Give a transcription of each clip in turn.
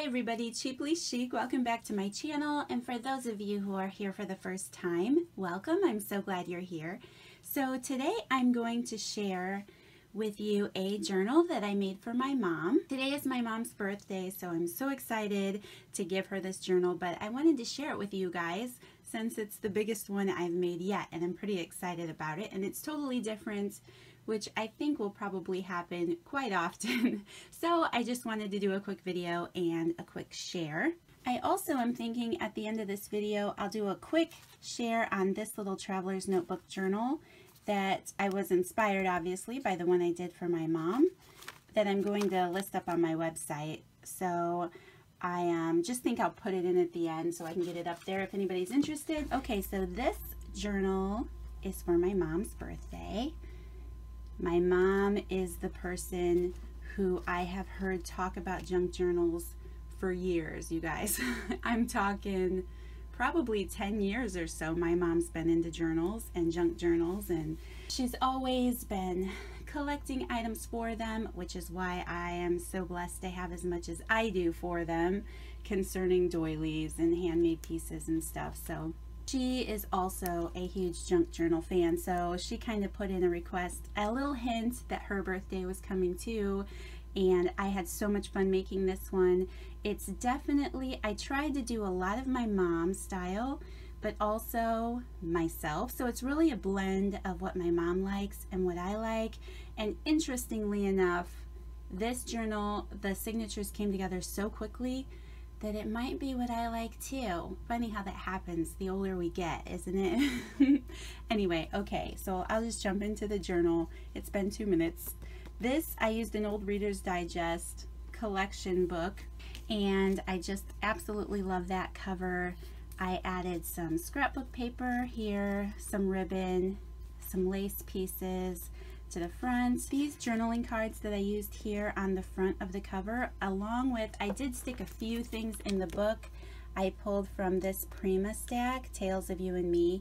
Hi everybody, Cheaply Chic. Welcome back to my channel, and for those of you who are here for the first time, welcome. I'm so glad you're here. So today I'm going to share with you a journal that I made for my mom. Today is my mom's birthday, so I'm so excited to give her this journal, but I wanted to share it with you guys since it's the biggest one I've made yet, and I'm pretty excited about it, and it's totally different, which I think will probably happen quite often. So I just wanted to do a quick video and a quick share. I also am thinking at the end of this video, I'll do a quick share on this little traveler's notebook journal that I was inspired obviously by the one I did for my mom that I'm going to list up on my website. So I just think I'll put it in at the end so I can get it up there if anybody's interested. Okay, so this journal is for my mom's birthday. My mom is the person who I have heard talk about junk journals for years, you guys. I'm talking probably 10 years or so. My mom's been into journals and junk journals, and she's always been collecting items for them, which is why I am so blessed to have as much as I do for them concerning doilies and handmade pieces and stuff. So she is also a huge junk journal fan, so she kind of put in a request, a little hint that her birthday was coming too, and I had so much fun making this one. It's definitely, I tried to do a lot of my mom's style, but also myself, so it's really a blend of what my mom likes and what I like. And interestingly enough, this journal, the signatures came together so quickly that it might be what I like too. Funny how that happens the older we get, isn't it? Anyway, okay, so I'll just jump into the journal. It's been 2 minutes. This, I used an old Reader's Digest collection book, and I just absolutely love that cover. I added some scrapbook paper here, some ribbon, some lace pieces to the front. These journaling cards that I used here on the front of the cover, along with, I did stick a few things in the book I pulled from this Prima stack, Tales of You and Me.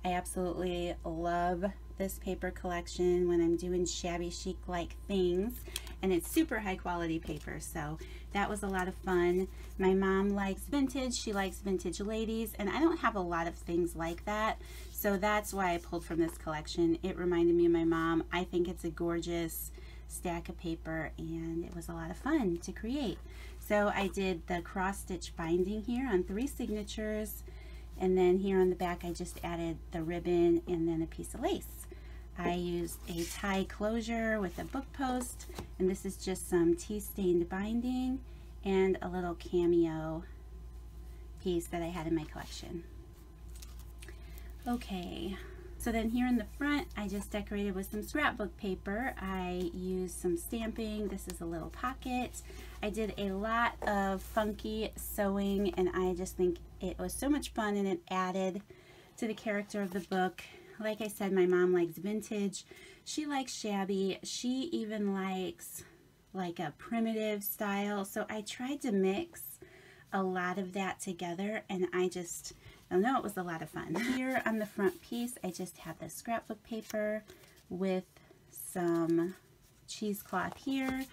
I absolutely love this paper collection when I'm doing shabby chic like things, and it's super high quality paper, so that was a lot of fun. My mom likes vintage, she likes vintage ladies, and I don't have a lot of things like that, so that's why I pulled from this collection. It reminded me of my mom. I think it's a gorgeous stack of paper, and it was a lot of fun to create. So I did the cross-stitch binding here on 3 signatures, and then here on the back I just added the ribbon and then a piece of lace. I used a tie closure with a book post, and this is just some tea-stained binding and a little cameo piece that I had in my collection. Okay, so then here in the front I just decorated with some scrapbook paper. I used some stamping. This is a little pocket. I did a lot of funky sewing, and I just think it was so much fun, and it added to the character of the book. Like I said, my mom likes vintage. She likes shabby. She even likes like a primitive style. So I tried to mix a lot of that together, and I don't know, it was a lot of fun. Here on the front piece, I just have the scrapbook paper with some cheesecloth here.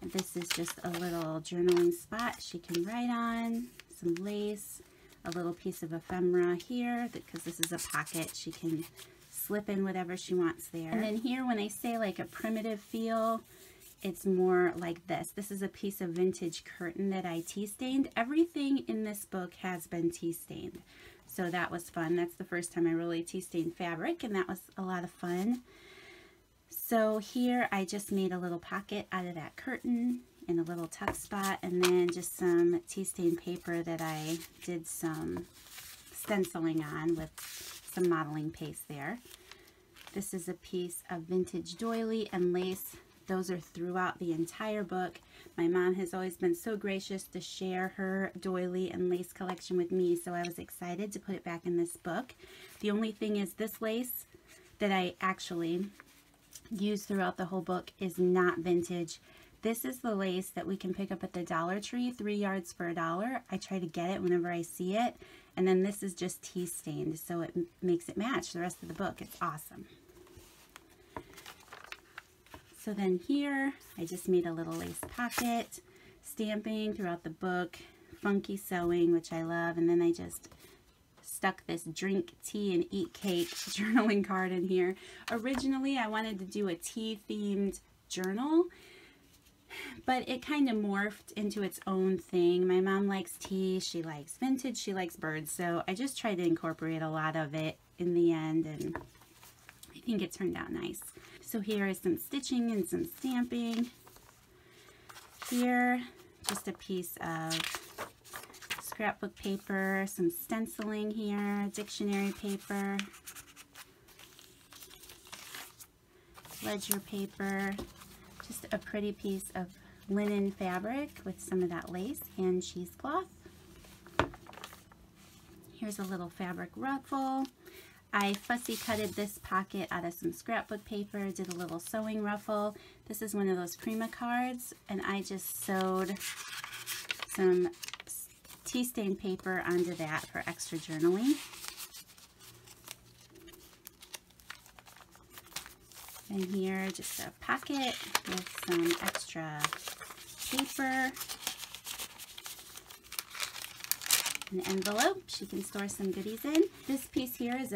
And this is just a little journaling spot she can write on, some lace, a little piece of ephemera here, because this is a pocket. She can slip in whatever she wants there. And then here, when I say like a primitive feel, it's more like this. This is a piece of vintage curtain that I tea stained. Everything in this book has been tea stained, so that was fun. That's the first time I really tea stained fabric, and that was a lot of fun. So here I just made a little pocket out of that curtain in a little tuck spot, and then just some tea stained paper that I did some stenciling on with some modeling paste there. This is a piece of vintage doily and lace. Those are throughout the entire book. My mom has always been so gracious to share her doily and lace collection with me, so I was excited to put it back in this book. The only thing is, this lace that I actually used throughout the whole book is not vintage. This is the lace that we can pick up at the Dollar Tree, 3 yards for $1. I try to get it whenever I see it. And then this is just tea stained, so it makes it match the rest of the book. It's awesome. So then here, I just made a little lace pocket, stamping throughout the book, funky sewing, which I love, and then I just stuck this drink tea and eat cake journaling card in here. Originally, I wanted to do a tea themed journal, but it kind of morphed into its own thing. My mom likes tea, she likes vintage, she likes birds, so I just tried to incorporate a lot of it in the end, and I think it turned out nice. So here is some stitching and some stamping. Here, just a piece of scrapbook paper, some stenciling here, dictionary paper, ledger paper, just a pretty piece of linen fabric with some of that lace and cheesecloth. Here's a little fabric ruffle. I fussy cutted this pocket out of some scrapbook paper, did a little sewing ruffle. This is one of those Prima cards, and I just sewed some tea stain paper onto that for extra journaling. And here, just a pocket with some extra paper. An envelope she can store some goodies in. This piece here is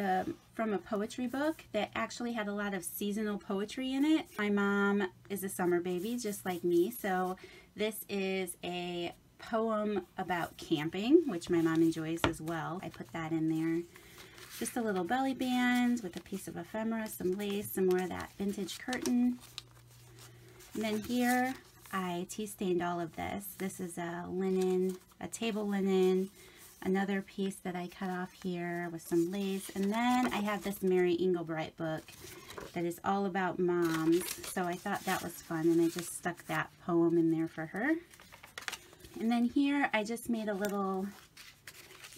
from a poetry book that actually had a lot of seasonal poetry in it. My mom is a summer baby just like me, so this is a poem about camping, which my mom enjoys as well. I put that in there. Just a little belly band with a piece of ephemera, some lace, some more of that vintage curtain. And then here I tea stained all of this. This is a table linen, another piece that I cut off here with some lace. And then I have this Mary Engelbright book that is all about moms. So I thought that was fun, and I just stuck that poem in there for her. And then here I just made a little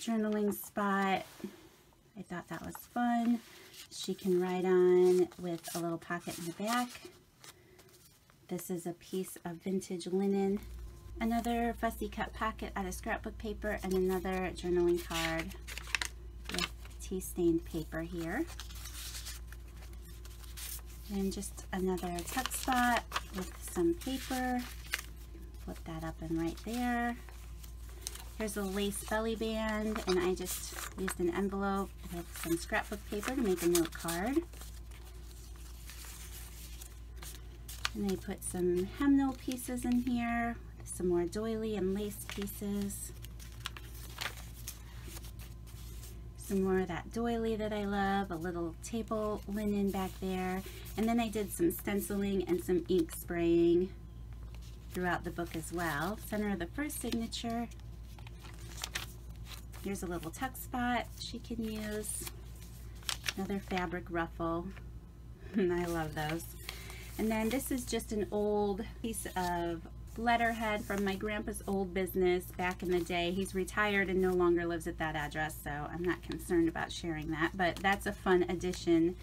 journaling spot. I thought that was fun. She can write on with a little pocket in the back. This is a piece of vintage linen. Another fussy cut pocket out of scrapbook paper, and another journaling card with tea stained paper here. And just another tuck spot with some paper. Flip that up and right there. Here's a lace belly band, and I just used an envelope with some scrapbook paper to make a note card. And I put some hemnal pieces in here, some more doily and lace pieces. Some more of that doily that I love, a little table linen back there. And then I did some stenciling and some ink spraying throughout the book as well. Center of the first signature. Here's a little tuck spot she can use. Another fabric ruffle. I love those. And then this is just an old piece of letterhead from my grandpa's old business back in the day. He's retired and no longer lives at that address, so I'm not concerned about sharing that, but that's a fun addition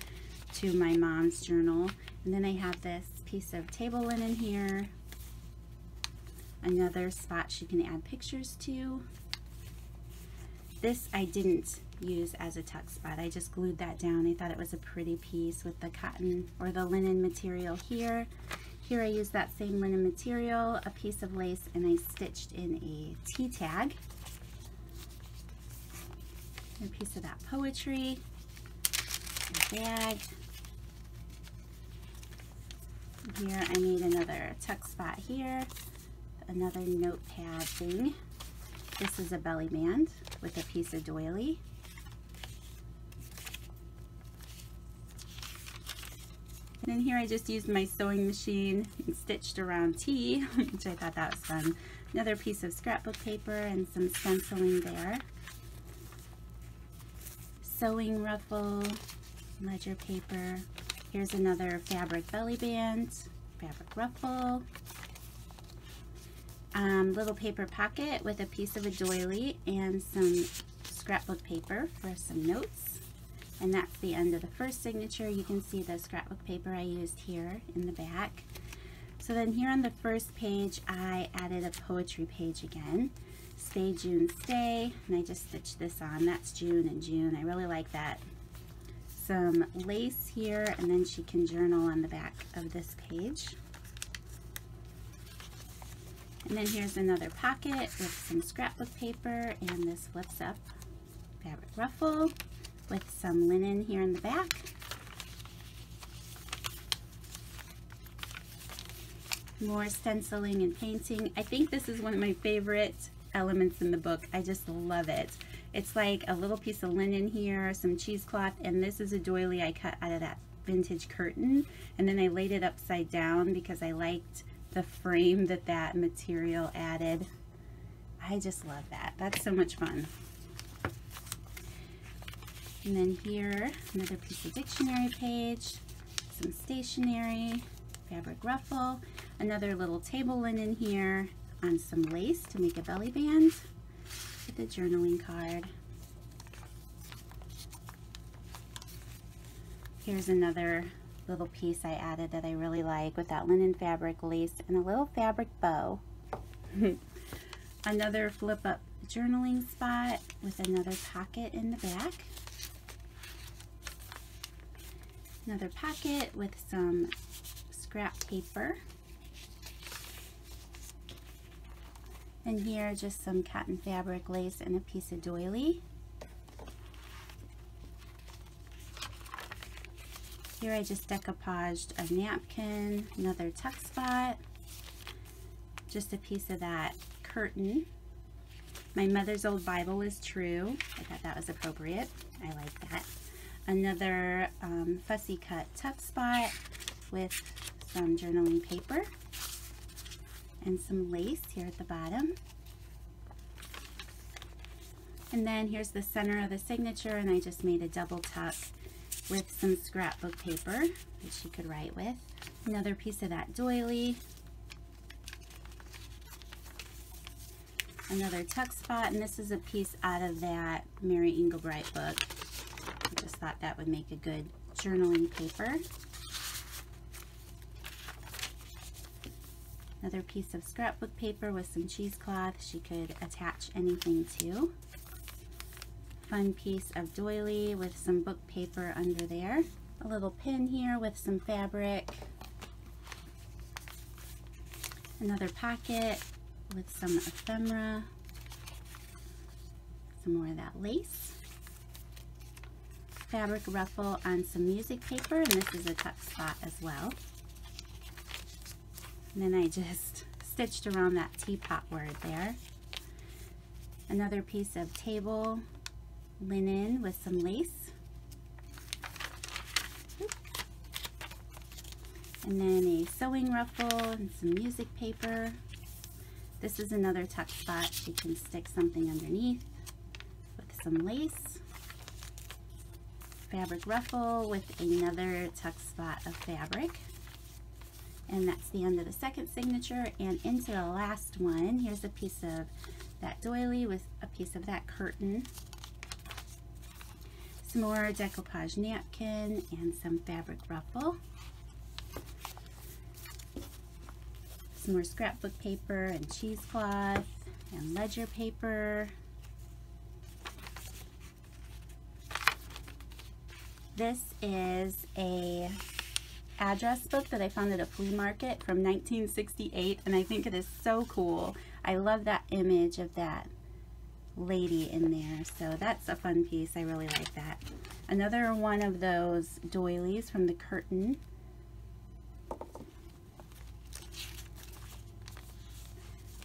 to my mom's journal. And then I have this piece of table linen here. Another spot she can add pictures to. This I didn't use as a tuck spot. I just glued that down. I thought it was a pretty piece with the cotton or the linen material here. Here I used that same linen material, a piece of lace, and I stitched in a tea tag. A piece of that poetry, a bag. Here I made another tuck spot here, another notepad thing. This is a belly band with a piece of doily. And then here I just used my sewing machine and stitched around tea, which I thought that was fun. Another piece of scrapbook paper and some stenciling there. Sewing ruffle, ledger paper. Here's another fabric belly band, fabric ruffle. Little paper pocket with a piece of a doily and some scrapbook paper for some notes. And that's the end of the first signature. You can see the scrapbook paper I used here in the back. So then here on the first page, I added a poetry page again. Stay June Stay, and I just stitched this on. That's June and June. I really like that. Some lace here, and then she can journal on the back of this page. And then here's another pocket with some scrapbook paper, and this flips up fabric ruffle with some linen here in the back. More stenciling and painting. I think this is one of my favorite elements in the book. I just love it. It's like a little piece of linen here, some cheesecloth, and this is a doily I cut out of that vintage curtain, and then I laid it upside down because I liked the frame that that material added. I just love that. That's so much fun. And then here, another piece of dictionary page, some stationery, fabric ruffle, another little table linen here on some lace to make a belly band with a journaling card. Here's another little piece I added that I really like with that linen fabric lace and a little fabric bow. Another flip up journaling spot with another pocket in the back. Another pocket with some scrap paper. And here just some cotton fabric lace and a piece of doily. Here I just decoupaged a napkin, another tuck spot, just a piece of that curtain. My mother's old Bible is true. I thought that was appropriate. I like that. Another fussy cut tuck spot with some journaling paper and some lace here at the bottom. And then here's the center of the signature, and I just made a double tuck with some scrapbook paper that she could write with. Another piece of that doily. Another tuck spot, and this is a piece out of that Mary Engelbright book. I just thought that would make a good journaling paper. Another piece of scrapbook paper with some cheesecloth she could attach anything to. Fun piece of doily with some book paper under there. A little pin here with some fabric. Another pocket with some ephemera. Some more of that lace. Fabric ruffle on some music paper, and this is a tuck spot as well. And then I just stitched around that teapot word there. Another piece of table linen with some lace. And then a sewing ruffle and some music paper. This is another tuck spot. She can stick something underneath with some lace. Fabric ruffle with another tuck spot of fabric. And that's the end of the second signature. And into the last one, here's a piece of that doily with a piece of that curtain. Some more decoupage napkin and some fabric ruffle. Some more scrapbook paper and cheesecloth and ledger paper. This is a address book that I found at a flea market from 1968, and I think it is so cool. I love that image of that lady in there, so that's a fun piece. I really like that. Another one of those doilies from the curtain.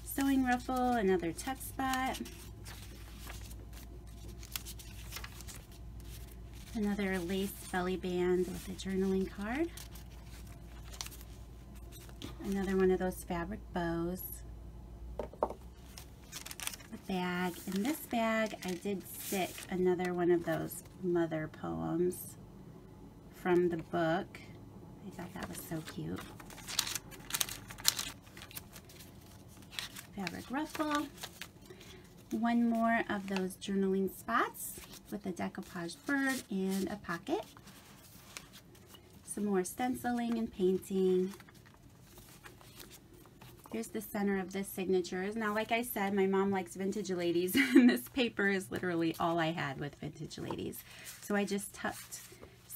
Sewing ruffle, another tuck spot. Another lace belly band with a journaling card. Another one of those fabric bows. Bag. In this bag I did stick another one of those mother poems from the book. I thought that was so cute. Fabric ruffle. One more of those journaling spots with a decoupage bird and a pocket. Some more stenciling and painting. Here's the center of this signature. Now, like I said, my mom likes vintage ladies, and this paper is literally all I had with vintage ladies. So I just tucked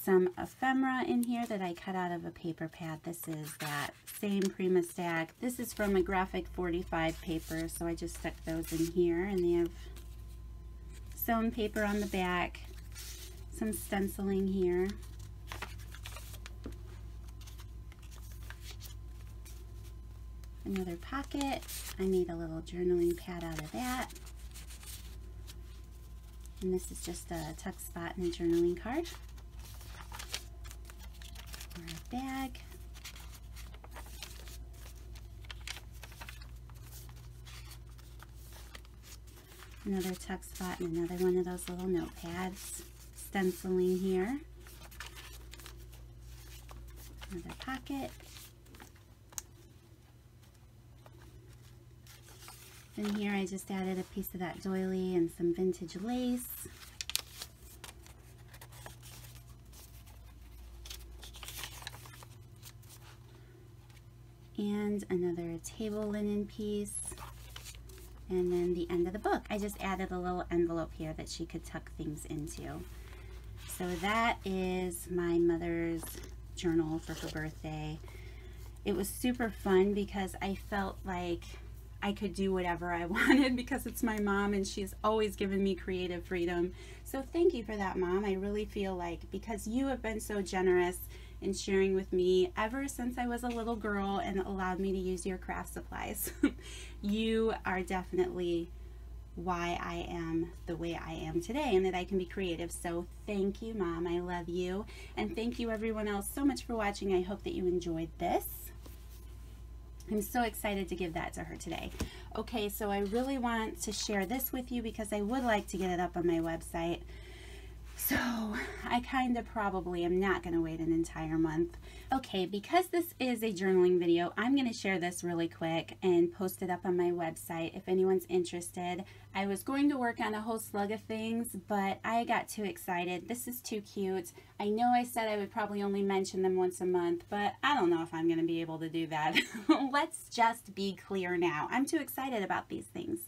some ephemera in here that I cut out of a paper pad. This is that same Prima stack. This is from a graphic 45 paper, so I just stuck those in here, and they have sewn paper on the back, some stenciling here. Another pocket. I made a little journaling pad out of that. And this is just a tuck spot in a journaling card. Or a bag. Another tuck spot and another one of those little notepads. Stenciling here. Another pocket. And here I just added a piece of that doily and some vintage lace. And another table linen piece. And then the end of the book. I just added a little envelope here that she could tuck things into. So that is my mother's journal for her birthday. It was super fun because I felt like I could do whatever I wanted because it's my mom and she's always given me creative freedom. So thank you for that, Mom. I really feel like because you have been so generous in sharing with me ever since I was a little girl and allowed me to use your craft supplies. You are definitely why I am the way I am today and that I can be creative. So thank you, Mom. I love you. And thank you everyone else so much for watching. I hope that you enjoyed this. I'm so excited to give that to her today. Okay, so I really want to share this with you because I would like to get it up on my website. So I kind of probably am not going to wait an entire month. Okay, because this is a journaling video, I'm going to share this really quick and post it up on my website if anyone's interested. I was going to work on a whole slug of things, but I got too excited. This is too cute. I know I said I would probably only mention them once a month, but I don't know if I'm going to be able to do that. Let's just be clear now. I'm too excited about these things.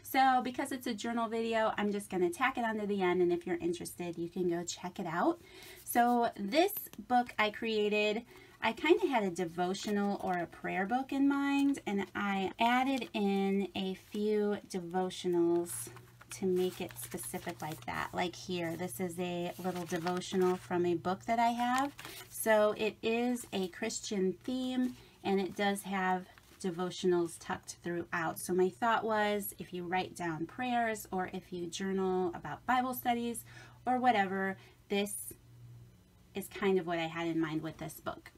So because it's a journal video, I'm just going to tack it onto the end, and if you're interested, you can go check it out. So this book I created, I kind of had a devotional or a prayer book in mind, and I added in a few devotionals to make it specific like that. Like here, this is a little devotional from a book that I have. So it is a Christian theme, and it does have devotionals tucked throughout. So my thought was, if you write down prayers or if you journal about Bible studies or whatever, this is kind of what I had in mind with this book.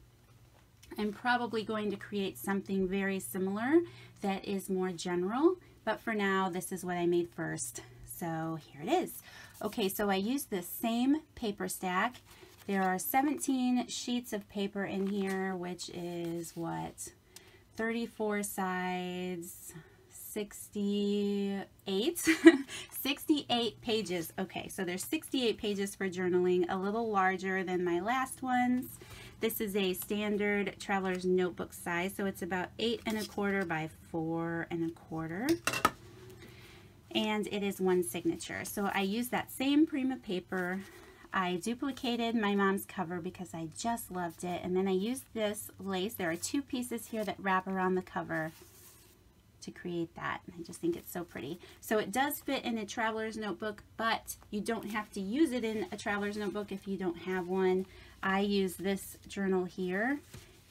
I'm probably going to create something very similar that is more general, but for now this is what I made first. So here it is. Okay, so I used the same paper stack. There are 17 sheets of paper in here, which is what? 34 sides, 68, 68 pages. Okay, so there's 68 pages for journaling, a little larger than my last ones. This is a standard traveler's notebook size, so it's about 8 1/4 by 4 1/4. And it is one signature. So I used that same Prima paper. I duplicated my mom's cover because I just loved it, and then I used this lace. There are 2 pieces here that wrap around the cover to create that. I just think it's so pretty. So it does fit in a traveler's notebook, but you don't have to use it in a traveler's notebook if you don't have one. I use this journal here,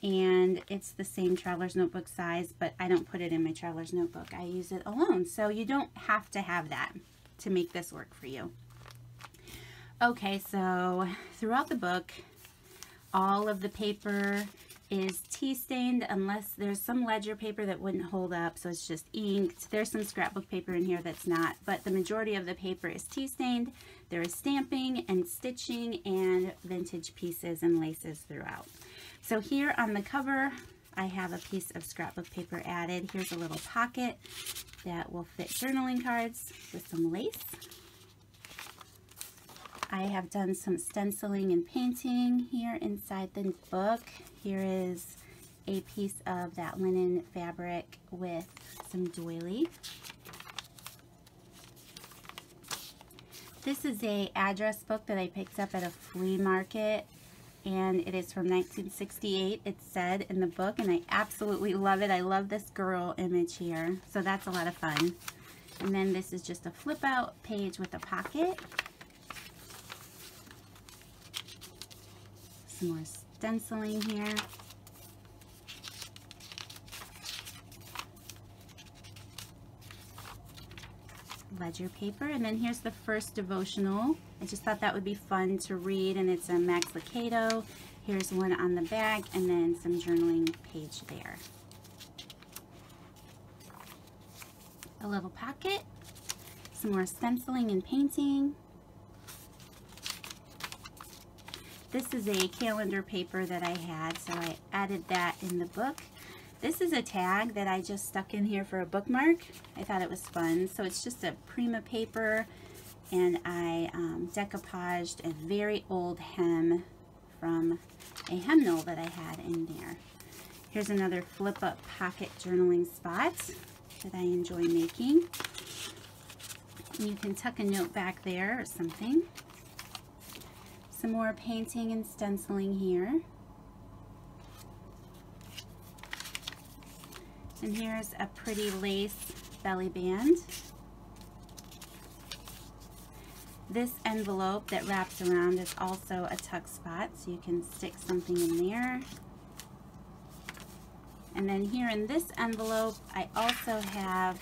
and it's the same traveler's notebook size, but I don't put it in my traveler's notebook. I use it alone, so you don't have to have that to make this work for you. Okay, so throughout the book, all of the paper is tea stained unless there's some ledger paper that wouldn't hold up, so it's just inked. There's some scrapbook paper in here that's not, but the majority of the paper is tea stained. There is stamping and stitching and vintage pieces and laces throughout. So here on the cover, I have a piece of scrapbook paper added. Here's a little pocket that will fit journaling cards with some lace. I have done some stenciling and painting here inside the book. Here is a piece of that linen fabric with some doily. This is a address book that I picked up at a flea market. and it is from 1968, it said in the book, and I absolutely love it. I love this girl image here, so that's a lot of fun. And then this is just a flip out page with a pocket. Some more stenciling here. Ledger paper, and then here's the first devotional. I just thought that would be fun to read, and it's a Max Lucado. Here's one on the back, and then some journaling page there. A little pocket, some more stenciling and painting. This is a calendar paper that I had, so I added that in the book. This is a tag that I just stuck in here for a bookmark. I thought it was fun. So it's just a Prima paper, and I decoupaged a very old hem from a hymnal that I had in there. Here's another flip up pocket journaling spot that I enjoy making. And you can tuck a note back there or something. Some more painting and stenciling here. And here's a pretty lace belly band. This envelope that wraps around is also a tuck spot, so you can stick something in there. And then here in this envelope, I also have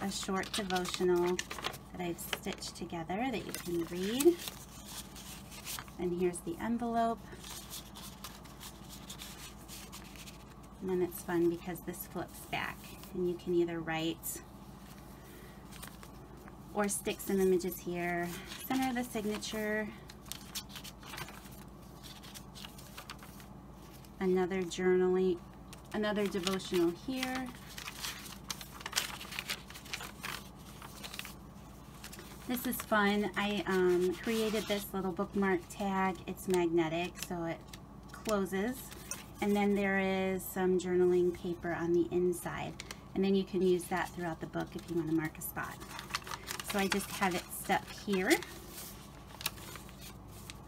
a short devotional that I've stitched together that you can read. And here's the envelope. And then it's fun because this flips back, and you can either write or stick some images here. Center the signature. Another journaling, another devotional here. This is fun. I created this little bookmark tag. It's magnetic, so it closes. And then there is some journaling paper on the inside. And then you can use that throughout the book if you want to mark a spot. So I just have it stuck here.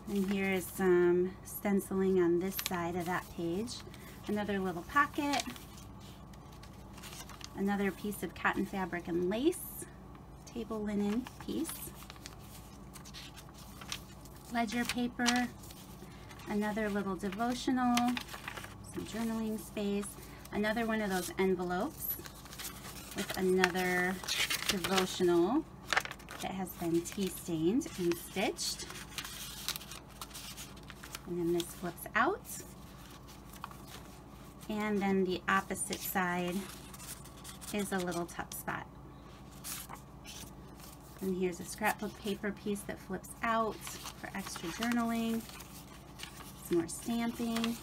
And here is some stenciling on this side of that page. Another little pocket. Another piece of cotton fabric and lace. Table linen piece. Ledger paper. Another little devotional. Journaling space, another one of those envelopes with another devotional that has been tea stained and stitched, and then this flips out, and then the opposite side is a little tuck spot. And here's a scrapbook paper piece that flips out for extra journaling, some more stamping.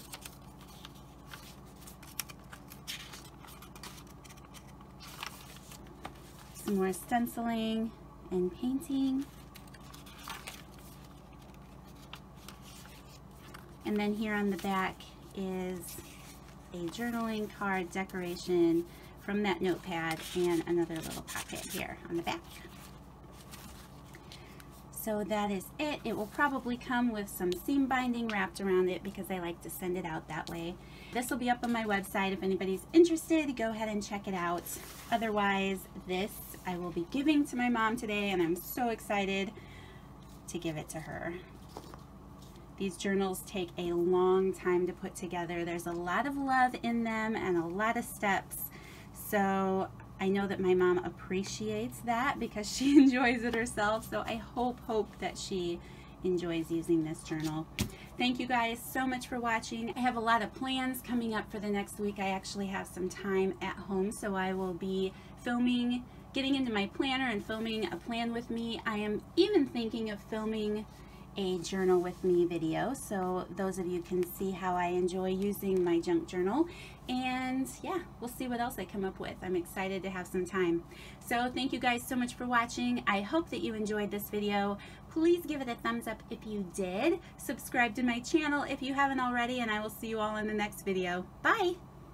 Some more stenciling and painting. And then here on the back is a journaling card decoration from that notepad, and another little pocket here on the back. So that is it. It will probably come with some seam binding wrapped around it because I like to send it out that way. This will be up on my website. If anybody's interested, go ahead and check it out. Otherwise, this I will be giving to my mom today, and I'm so excited to give it to her. These journals take a long time to put together. There's a lot of love in them and a lot of steps. So I know that my mom appreciates that because she enjoys it herself. So I hope that she enjoys using this journal. Thank you guys so much for watching. I have a lot of plans coming up for the next week. I actually have some time at home, so I will be filming, getting into my planner and filming a plan with me. I am even thinking of filming a journal with me video, so those of you can see how I enjoy using my junk journal. And yeah, we'll see what else I come up with. I'm excited to have some time. So thank you guys so much for watching. I hope that you enjoyed this video. Please give it a thumbs up if you did. Subscribe to my channel if you haven't already, and I will see you all in the next video. Bye!